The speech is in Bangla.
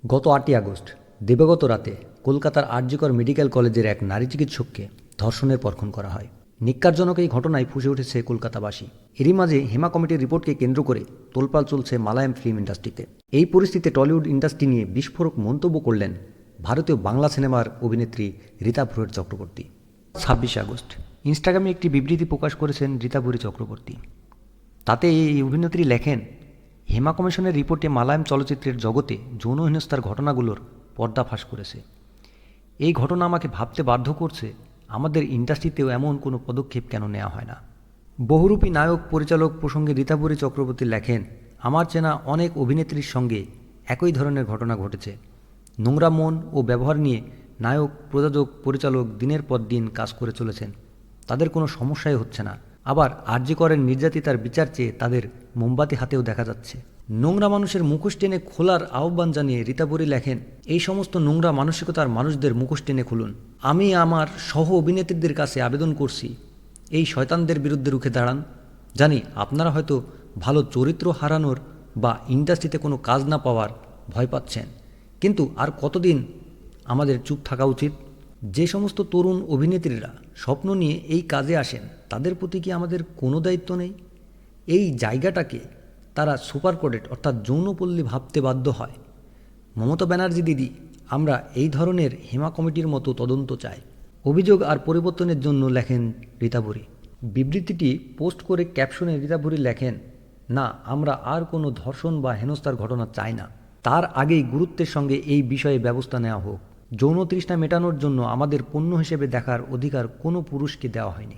গত ৮ই আগস্ট দিবাগত রাতে কলকাতার আরজিকর মেডিকেল কলেজের এক নারী চিকিৎসককে ধর্ষণের পরখন করা হয়। নিক্কারজনক এই ঘটনায় ফুঁসে উঠেছে কলকাতাবাসী। এরই মাঝে হেমা কমিটির রিপোর্টকে কেন্দ্র করে তোলপাড় চলছে মালায়াম ফিল্ম ইন্ডাস্ট্রিতে। এই পরিস্থিতিতে টলিউড ইন্ডাস্ট্রি নিয়ে বিস্ফোরক মন্তব্য করলেন ভারতীয় বাংলা সিনেমার অভিনেত্রী রীতা ভুরি চক্রবর্তী। ২৬ আগস্ট ইনস্টাগ্রামে একটি বিবৃতি প্রকাশ করেছেন রীতা ভুরি চক্রবর্তী। তাতে এই অভিনেত্রী লেখেন, হেমা কমিশনের রিপোর্টে মালায়াম চলচ্চিত্রের জগতে যৌন হেনস্থার ঘটনাগুলোর পর্দাফাঁস করেছে। এই ঘটনা আমাকে ভাবতে বাধ্য করছে, আমাদের ইন্ডাস্ট্রিতেও এমন কোনো পদক্ষেপ কেন নেওয়া হয় না। বহুরূপী নায়ক পরিচালক প্রসঙ্গে রীতা ভুরি চক্রবর্তী লেখেন, আমার চেনা অনেক অভিনেত্রীর সঙ্গে একই ধরনের ঘটনা ঘটেছে। নোংরা মন ও ব্যবহার নিয়ে নায়ক, প্রযোজক, পরিচালক দিনের পর দিন কাজ করে চলেছেন, তাদের কোনো সমস্যাই হচ্ছে না। আবার আরজি করের নির্যাতিতার বিচার চেয়ে তাদের মোমবাতি হাতেও দেখা যাচ্ছে। নোংরা মানুষের মুখোশ টেনে খোলার আহ্বান জানিয়ে রীতা ভুরি লেখেন, এই সমস্ত নোংরা মানসিকতার মানুষদের মুখোশ টেনে খুলুন। আমি আমার সহ অভিনেত্রীদের কাছে আবেদন করছি, এই শয়তানদের বিরুদ্ধে রুখে দাঁড়ান। জানি আপনারা হয়তো ভালো চরিত্র হারানোর বা ইন্ডাস্ট্রিতে কোনো কাজ না পাওয়ার ভয় পাচ্ছেন, কিন্তু আর কতদিন আমাদের চুপ থাকা উচিত? যে সমস্ত তরুণ অভিনেত্রীরা স্বপ্ন নিয়ে এই কাজে আসেন, তাদের প্রতি কি আমাদের কোনো দায়িত্ব নেই? এই জায়গাটাকে তারা সুপার কোডেড অর্থাৎ যৌনপল্লী ভাবতে বাধ্য হয়। মমতা ব্যানার্জি দিদি, আমরা এই ধরনের হেমা কমিটির মতো তদন্ত চাই। অভিযোগ আর পরিবর্তনের জন্য লেখেন রীতা ভুরি। বিবৃতিটি পোস্ট করে ক্যাপশনে রীতা ভুরি লেখেন, না, আমরা আর কোনো ধর্ষণ বা হেনস্থার ঘটনা চাই না। তার আগেই গুরুত্বের সঙ্গে এই বিষয়ে ব্যবস্থা নেওয়া হোক। যৌন তৃষ্ণা মেটানোর জন্য আমাদের পণ্য হিসেবে দেখার অধিকার কোনো পুরুষকে দেওয়া হয়নি।